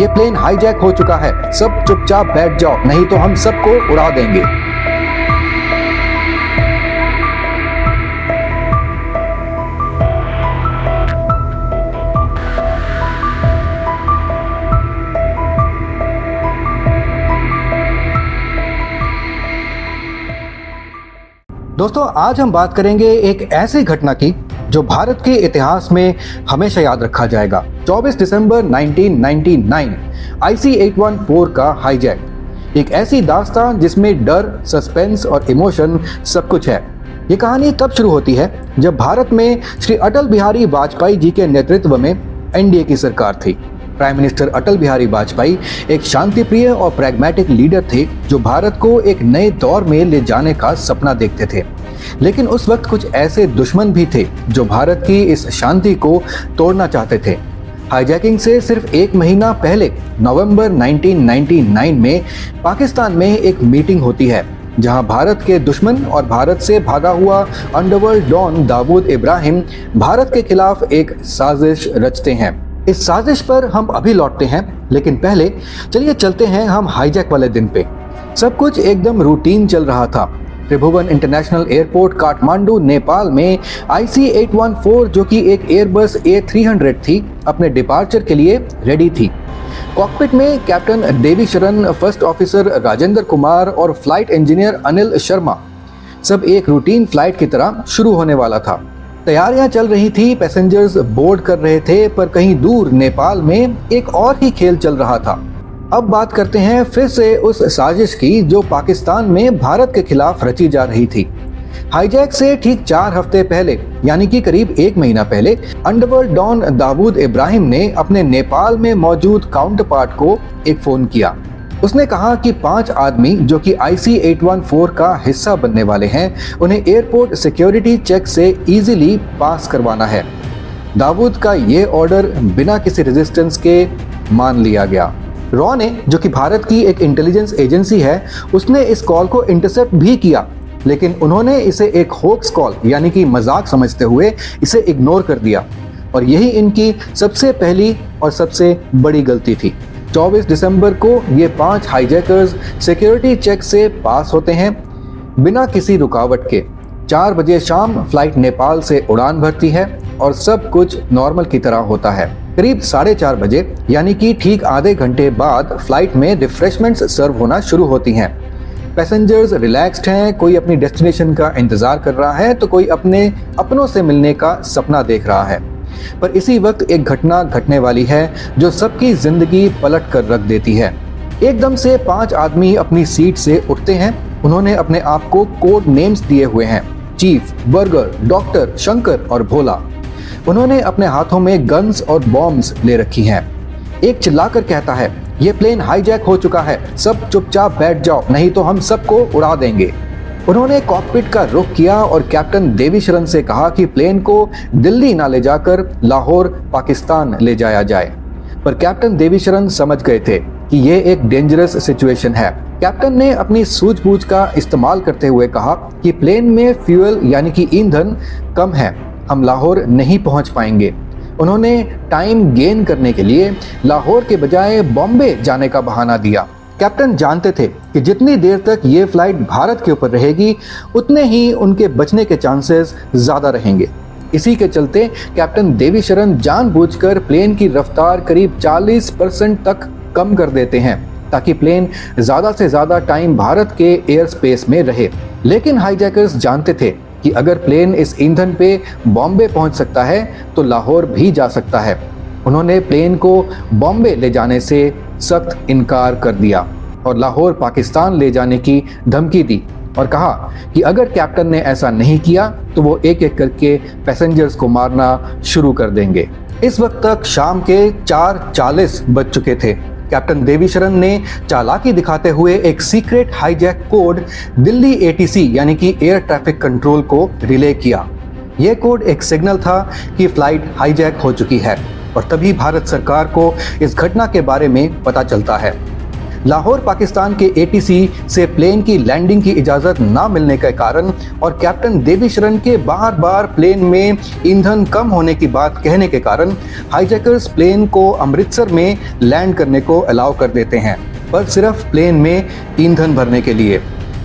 ये plane hijack हो चुका है, सब चुपचाप बैठ जाओ, नहीं तो हम सबको उड़ा देंगे। दोस्तों, आज हम बात करेंगे एक ऐसी घटना की जो भारत के इतिहास में हमेशा याद रखा जाएगा। 24 दिसंबर 1999 IC-814 का हाईजैक, एक ऐसी दास्तान जिसमें डर, सस्पेंस और इमोशन सब कुछ है। ये कहानी कब शुरू होती है? जब भारत में श्री अटल बिहारी वाजपेयी जी के नेतृत्व में एनडीए की सरकार थी। प्राइम मिनिस्टर अटल बिहारी वाजपेयी एक शांतिप्रिय और प्रैग्मेटिक लीडर थे जो भारत को एक नए दौर में ले जाने का सपना देखते थे। लेकिन उस वक्त कुछ ऐसे दुश्मन भी थे जो भारत की इस शांति को तोड़ना चाहते थे। हाईजैकिंग से सिर्फ एक महीना पहले नवंबर 1999 में पाकिस्तान में एक मीटिंग होती है जहां भारत के दुश्मन और भारत से भागा हुआ अंडरवर्ल्ड डॉन दाऊद इब्राहिम भारत के खिलाफ एक साजिश रचते हैं। इस साजिश पर हम अभी लौटते हैं, लेकिन पहले चलिए चलते हैं हम हाईजैक वाले दिन पे। सब कुछ एकदम रूटीन चल रहा था। त्रिभुवन इंटरनेशनल एयरपोर्ट काठमांडू नेपाल में IC-814 जो कि एक एयरबस A300 थी, अपने डिपार्चर के लिए रेडी थी। कॉकपिट में कैप्टन देवी शरण, फर्स्ट ऑफिसर राजेंद्र कुमार और फ्लाइट इंजीनियर अनिल शर्मा, सब एक रूटीन फ्लाइट की तरह शुरू होने वाला था। तैयारियां चल रही थी, पैसेंजर्स बोर्ड कर रहे थे, पर कहीं दूर नेपाल में एक और ही खेल चल रहा था। अब बात करते हैं फिर से उस साजिश की जो पाकिस्तान में भारत के खिलाफ रची जा रही थी। हाईजैक से ठीक 4 हफ्ते पहले, यानी कि करीब 1 महीना पहले, अंडरवर्ल्ड डॉन दाऊद इब्राहिम ने अपने नेपाल में मौजूद काउंटर पार्ट को एक फोन किया। उसने कहा कि 5 आदमी जो कि IC-814 का हिस्सा बनने वाले हैं, उन्हें एयरपोर्ट सिक्योरिटी चेक से इजीली पास करवाना है। दाऊद का ये ऑर्डर बिना किसी रेजिस्टेंस के मान लिया गया। रॉ ने, जो कि भारत की एक इंटेलिजेंस एजेंसी है, उसने इस कॉल को इंटरसेप्ट भी किया, लेकिन उन्होंने इसे एक होक्स कॉल यानी कि मजाक समझते हुए इसे इग्नोर कर दिया। और यही इनकी सबसे पहली और सबसे बड़ी गलती थी। 24 दिसंबर को ये 5 हाईजैकर्स सिक्योरिटी चेक से पास होते हैं बिना किसी रुकावट के। 4 बजे शाम फ्लाइट नेपाल से उड़ान भरती है और सब कुछ नॉर्मल की तरह होता है। करीब 4:30 बजे, यानी कि ठीक आधे घंटे बाद, फ्लाइट में रिफ्रेशमेंट्स सर्व होना शुरू होती हैं। पैसेंजर्स रिलैक्स्ड हैं, कोई अपनी डेस्टिनेशन का इंतजार कर रहा है तो कोई अपने अपनों से मिलने का सपना देख रहा है। पर इसी वक्त एक घटना घटने वाली है जो सबकी जिंदगी पलट कर रख देती है। एकदम से 5 आदमी अपनी सीट से उठते हैं। उन्होंने अपने आप को कोड नेम्स दिए हुए हैं: चीफ, बर्गर, डॉक्टर, शंकर और भोला। उन्होंने अपने हाथों में गन्स और बॉम्ब्स ले रखी हैं। एक चिल्लाकर कहता है, ये प्लेन हाईजैक हो चुका है, सब चुपचाप बैठ जाओ, नहीं तो हम सबको उड़ा देंगे। उन्होंने कॉकपिट का रुख किया और कैप्टन देवी शरण से कहा कि प्लेन को दिल्ली ना ले जाकर लाहौर, पाकिस्तान ले जाया जाए। पर कैप्टन देवी शरण समझ गए थे कि ये एक डेंजरस सिचुएशन है। कैप्टन ने अपनी सूझबूझ का इस्तेमाल करते हुए कहा कि प्लेन में फ्यूल यानी कि ईंधन कम है, हम लाहौर नहीं पहुंच पाएंगे। उन्होंने टाइम गेन करने के लिए लाहौर के बजाय बॉम्बे जाने का बहाना दिया। कैप्टन जानते थे कि जितनी देर तक ये फ्लाइट भारत के ऊपर रहेगी, उतने ही उनके बचने के चांसेस ज़्यादा रहेंगे। इसी के चलते कैप्टन देवी शरण जानबूझकर प्लेन की रफ्तार करीब 40% तक कम कर देते हैं ताकि प्लेन ज़्यादा से ज़्यादा टाइम भारत के एयर स्पेस में रहे। लेकिन हाईजैकर्स जानते थे कि अगर प्लेन इस ईंधन पे बॉम्बे पहुंच सकता है तो लाहौर भी जा सकता है। उन्होंने प्लेन को बॉम्बे ले जाने से सख्त इनकार कर दिया और लाहौर, पाकिस्तान ले जाने की धमकी दी और कहा कि अगर कैप्टन ने ऐसा नहीं किया तो वो एक एक करके पैसेंजर्स को मारना शुरू कर देंगे। इस वक्त तक शाम के 4:40 बज चुके थे। कैप्टन देवी शरण ने चालाकी दिखाते हुए एक secret hijack code Delhi ATC यानी कि एयर ट्रैफिक कंट्रोल को रिले किया। यह कोड एक सिग्नल था कि फ्लाइट हाईजैक हो चुकी है और तभी भारत सरकार को इस घटना के बारे में पता चलता है। लाहौर पाकिस्तान के एटीसी से प्लेन की लैंडिंग की इजाज़त ना मिलने के कारण और कैप्टन देवीशरण के बार बार प्लेन में ईंधन कम होने की बात कहने के कारण हाईजैकर्स प्लेन को अमृतसर में लैंड करने को अलाउ कर देते हैं, पर सिर्फ प्लेन में ईंधन भरने के लिए।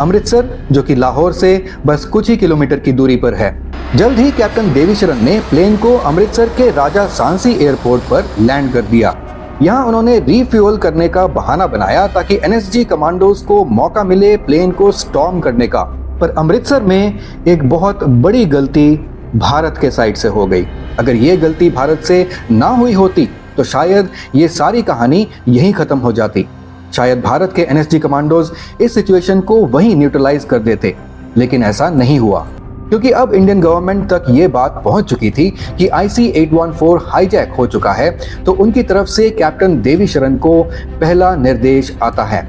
अमृतसर जो कि लाहौर से बस कुछ ही किलोमीटर की दूरी पर है। जल्द ही कैप्टन देवीशरण ने प्लेन को अमृतसर के राजा सांसी एयरपोर्ट पर लैंड कर दिया। यहाँ उन्होंने रीफ्यूल करने का बहाना बनाया ताकि एनएसजी कमांडोज को मौका मिले प्लेन को स्टॉर्म करने का। पर अमृतसर में एक बहुत बड़ी गलती भारत के साइड से हो गई। अगर ये गलती भारत से ना हुई होती तो शायद ये सारी कहानी यहीं खत्म हो जाती। शायद भारत के एनएसजी कमांडोज इस सिचुएशन को वहीं न्यूट्रलाइज कर देते, लेकिन ऐसा नहीं हुआ क्योंकि अब इंडियन गवर्नमेंट तक ये बात पहुंच चुकी थी कि IC-814 हाईजैक हो चुका है। तो उनकी तरफ से कैप्टन देवीशरण को पहला निर्देश आता है।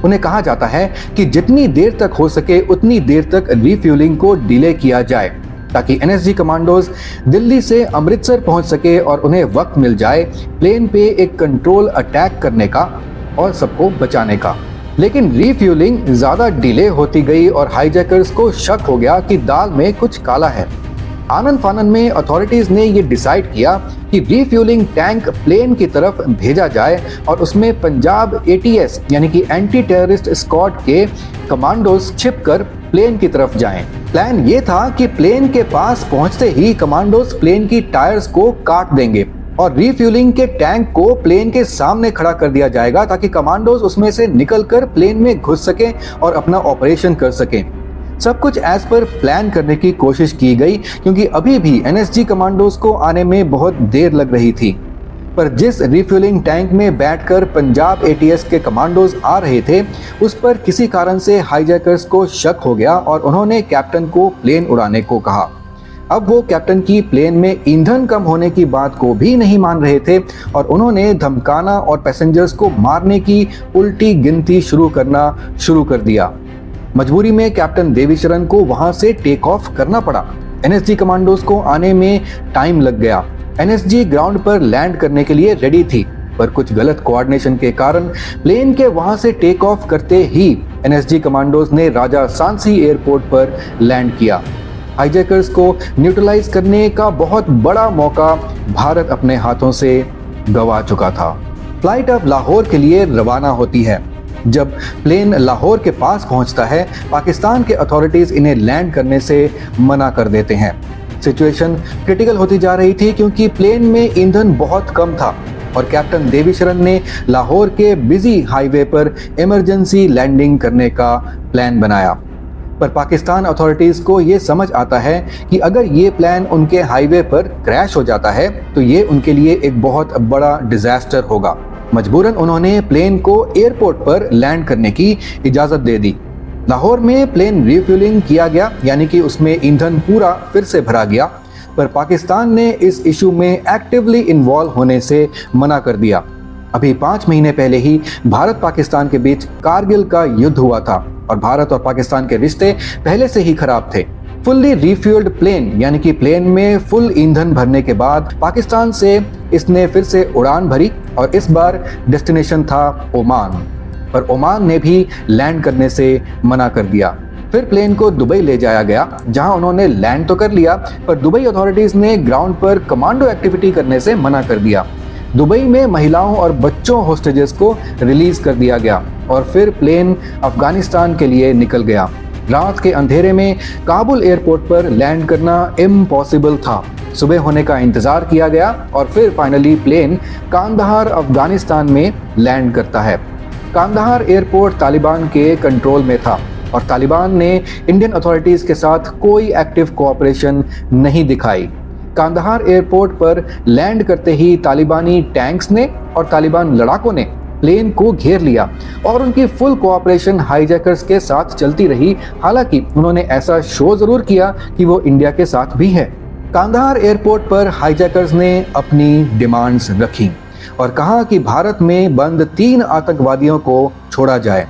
उन्हें कहा जाता है कि जितनी देर तक हो सके उतनी देर तक रिफ्यूलिंग को डिले किया जाए ताकि एनएसजी कमांडोज दिल्ली से अमृतसर पहुंच सके और उन्हें वक्त मिल जाए प्लेन पे एक कंट्रोल अटैक करने का और सबको बचाने का। लेकिन रिफ्यूलिंग ज्यादा डिले होती गई और हाईजैकर्स को शक हो गया कि दाल में कुछ काला है। आनन फानन में अथॉरिटीज ने ये डिसाइड किया कि रिफ्यूलिंग टैंक प्लेन की तरफ भेजा जाए और उसमें पंजाब ATS यानी कि एंटी टेररिस्ट स्क्वाड के कमांडोज छिपकर प्लेन की तरफ जाएं। प्लान ये था कि प्लेन के पास पहुंचते ही कमांडोज प्लेन की टायर्स को काट देंगे और रिफ्यूलिंग के टैंक को प्लेन के सामने खड़ा कर दिया जाएगा ताकि कमांडोज उसमें से निकलकर प्लेन में घुस सकें और अपना ऑपरेशन कर सकें। सब कुछ एज पर प्लान करने की कोशिश की गई क्योंकि अभी भी एनएसजी कमांडोज को आने में बहुत देर लग रही थी। पर जिस रिफ्यूलिंग टैंक में बैठकर पंजाब ATS के कमांडोज आ रहे थे उस पर किसी कारण से हाईजैकर्स को शक हो गया और उन्होंने कैप्टन को प्लेन उड़ाने को कहा। अब वो कैप्टन की प्लेन में ईंधन कम होने की बात को भी नहीं मान रहे थे और उन्होंने धमकाना और पैसेंजर्स को मारने की उल्टी गिनती शुरू कर दिया। मजबूरी में कैप्टन देवीशरण को वहां से टेक ऑफ करना पड़ा। एनएसजी कमांडोज को आने में टाइम लग गया। एनएसजी ग्राउंड पर लैंड करने के लिए रेडी थी, पर कुछ गलत कोऑर्डिनेशन के कारण प्लेन के वहां से टेक ऑफ करते ही एनएसजी कमांडोज ने राजा सांसी एयरपोर्ट पर लैंड किया। हाईजैकर्स को न्यूट्रलाइज करने का बहुत बड़ा मौका भारत अपने हाथों से गंवा चुका था। फ्लाइट अब लाहौर के लिए रवाना होती है। जब प्लेन लाहौर के पास पहुंचता है, पाकिस्तान के अथॉरिटीज इन्हें लैंड करने से मना कर देते हैं। सिचुएशन क्रिटिकल होती जा रही थी क्योंकि प्लेन में ईंधन बहुत कम था और कैप्टन देवीशरण ने लाहौर के बिजी हाईवे पर इमरजेंसी लैंडिंग करने का प्लान बनाया। पर पाकिस्तान अथॉरिटीज को ये समझ आता है कि अगर ये प्लान उनके हाईवे पर क्रैश हो जाता है तो ये उनके लिए एक बहुत बड़ा डिजास्टर होगा। मजबूरन उन्होंने प्लेन को एयरपोर्ट पर लैंड करने की इजाजत दे दी। लाहौर में प्लेन रिफ्यूलिंग किया गया यानी कि उसमें ईंधन पूरा फिर से भरा गया, पर पाकिस्तान ने इस इशू में एक्टिवली इन्वॉल्व होने से मना कर दिया। अभी 5 महीने पहले ही भारत पाकिस्तान के बीच कारगिल का युद्ध हुआ था और भारत और पाकिस्तान के रिश्ते पहले से ही खराब थे। फुल्ली रिफ्यूल्ड प्लेन यानी कि प्लेन में फुल ईंधन भरने के बाद पाकिस्तान से इसने फिर से उड़ान भरी और इस बार डेस्टिनेशन था ओमान, पर ओमान ने भी लैंड करने से मना कर दिया। फिर प्लेन को दुबई ले जाया गया जहां उन्होंने लैंड तो कर लिया, पर दुबई अथॉरिटीज ने ग्राउंड पर कमांडो एक्टिविटी करने से मना कर दिया। दुबई में महिलाओं और बच्चों होस्टेजेस को रिलीज कर दिया गया और फिर प्लेन अफगानिस्तान के लिए निकल गया। रात के अंधेरे में काबुल एयरपोर्ट पर लैंड करना इम्पॉसिबल था। सुबह होने का इंतजार किया गया और फिर फाइनली प्लेन कांदाहार अफगानिस्तान में लैंड करता है। कांदाहार एयरपोर्ट तालिबान के कंट्रोल में था और तालिबान ने इंडियन अथॉरिटीज के साथ कोई एक्टिव कोऑपरेशन नहीं दिखाई। कांदाहार एयरपोर्ट पर लैंड करते ही तालिबानी टैंक्स ने और तालिबान लड़ाकों ने प्लेन को घेर लिया और उनकी फुल कोऑपरेशन हाईजैकर्स के साथ चलती रही। हालांकि उन्होंने ऐसा शो जरूर किया कि वो इंडिया के साथ भी है। कांदाहार एयरपोर्ट पर हाईजैकर्स ने अपनी डिमांड्स रखी और कहा कि भारत में बंद 3 आतंकवादियों को छोड़ा जाए।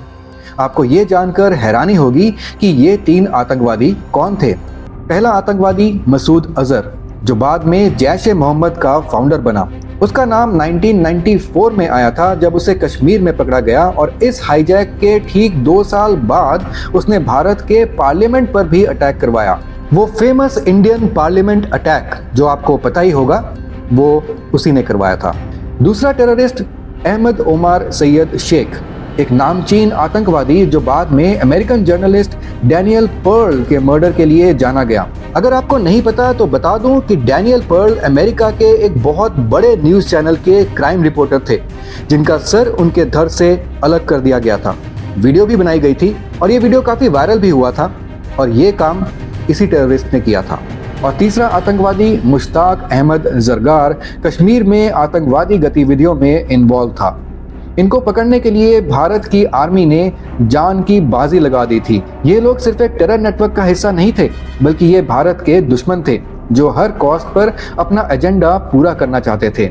आपको ये जानकर हैरानी होगी कि ये 3 आतंकवादी कौन थे। पहला आतंकवादी मसूद अजहर, जो बाद में जैश-ए-मोहम्मद का फाउंडर बना। उसका नाम 1994 में आया था जब उसे कश्मीर में पकड़ा गया और इस हाईजैक के ठीक 2 साल बाद उसने भारत के पार्लियामेंट पर भी अटैक करवाया। वो फेमस इंडियन पार्लियामेंट अटैक जो आपको पता ही होगा, वो उसी ने करवाया था। दूसरा टेररिस्ट अहमद ओमार सैयद शेख, एक नामचीन आतंकवादी जो बाद में अमेरिकन जर्नलिस्ट डैनियल पर्ल के मर्डर के लिए जाना गया। अगर आपको नहीं पता तो बता दूं कि डैनियल पर्ल अमेरिका के एक बहुत बड़े न्यूज़ चैनल के क्राइम रिपोर्टर थे जिनका सर उनके धड़ से अलग कर दिया गया था। वीडियो भी बनाई गई थी और ये वीडियो काफ़ी वायरल भी हुआ था और ये काम इसी टेररिस्ट ने किया था। और तीसरा आतंकवादी मुश्ताक अहमद जरगार कश्मीर में आतंकवादी गतिविधियों में इन्वॉल्व था। इनको पकड़ने के लिए भारत की आर्मी ने जान की बाजी लगा दी थी। ये लोग सिर्फ एक टेरर नेटवर्क का हिस्सा नहीं थे, बल्कि ये भारत के दुश्मन थे जो हर कॉस्ट पर अपना एजेंडा पूरा करना चाहते थे।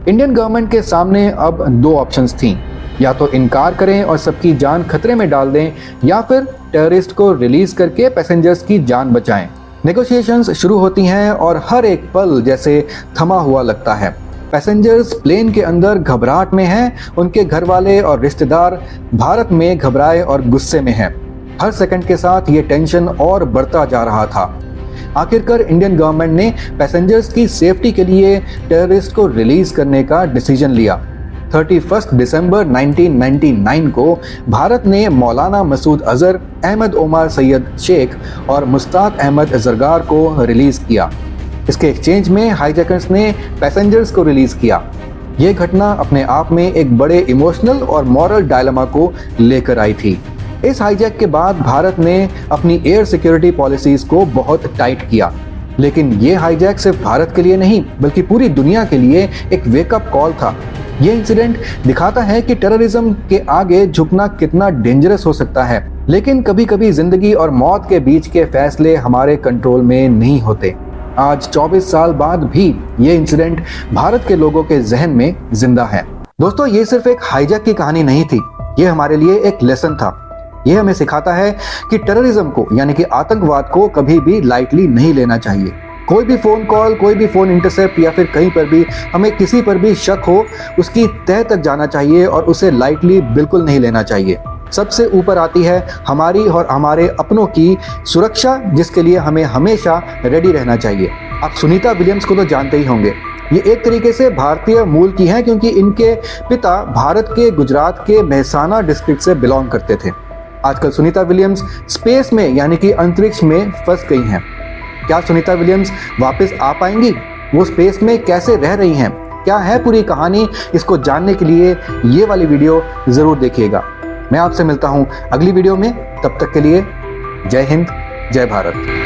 इंडियन गवर्नमेंट के सामने अब 2 ऑप्शंस थी, या तो इनकार करें और सबकी जान खतरे में डाल दें, या फिर टेररिस्ट को रिलीज करके पैसेंजर्स की जान बचाएं। नेगोशिएशंस शुरू होती हैं और हर एक पल जैसे थमा हुआ लगता है। पैसेंजर्स प्लेन के अंदर घबराहट में हैं, उनके घर वाले और रिश्तेदार भारत में घबराए और गुस्से में हैं। हर सेकंड के साथ ये टेंशन और बढ़ता जा रहा था। आखिरकार इंडियन गवर्नमेंट ने पैसेंजर्स की सेफ्टी के लिए टेररिस्ट को रिलीज करने का डिसीजन लिया। 31 दिसंबर 1999 को भारत ने मौलाना मसूद अजहर, अहमद ओमार सैयद शेख और मुश्ताक अहमद जरगार को रिलीज किया। इसके एक्सचेंज में हाईजैकर्स ने पैसेंजर्स को रिलीज किया। ये घटना अपने आप में एक बड़े इमोशनल और मॉरल डायलेमा को लेकर आई थी। इस हाईजैक के बाद भारत ने अपनी एयर सिक्योरिटी पॉलिसीज को बहुत टाइट किया, लेकिन ये हाईजैक सिर्फ भारत के लिए नहीं बल्कि पूरी दुनिया के लिए एक वेकअप कॉल था। ये इंसिडेंट दिखाता है कि टेररिज्म के आगे झुकना कितना डेंजरस हो सकता है, लेकिन कभी कभी जिंदगी और मौत के बीच के फैसले हमारे कंट्रोल में नहीं होते। आज 24 साल बाद भी ये इंसिडेंट भारत के लोगों के जहन में जिंदा है। दोस्तों, ये सिर्फ एक हाईजैक की कहानी नहीं थी, ये हमारे लिए एक लेसन था। ये हमें सिखाता है कि टेररिज्म को यानी कि आतंकवाद को कभी भी लाइटली नहीं लेना चाहिए। कोई भी फोन कॉल, कोई भी फोन इंटरसेप्ट या फिर कहीं पर भी हमें किसी पर भी शक हो, उसकी तह तक जाना चाहिए और उसे लाइटली बिल्कुल नहीं लेना चाहिए। सबसे ऊपर आती है हमारी और हमारे अपनों की सुरक्षा, जिसके लिए हमें हमेशा रेडी रहना चाहिए। आप सुनीता विलियम्स को तो जानते ही होंगे। ये एक तरीके से भारतीय मूल की हैं क्योंकि इनके पिता भारत के गुजरात के मेहसाना डिस्ट्रिक्ट से बिलोंग करते थे। आजकल सुनीता विलियम्स स्पेस में यानी कि अंतरिक्ष में फंस गई हैं। क्या सुनीता विलियम्स वापस आ पाएंगी? वो स्पेस में कैसे रह रही हैं? क्या है पूरी कहानी? इसको जानने के लिए ये वाली वीडियो ज़रूर देखिएगा। मैं आपसे मिलता हूँ अगली वीडियो में। तब तक के लिए जय हिंद, जय भारत।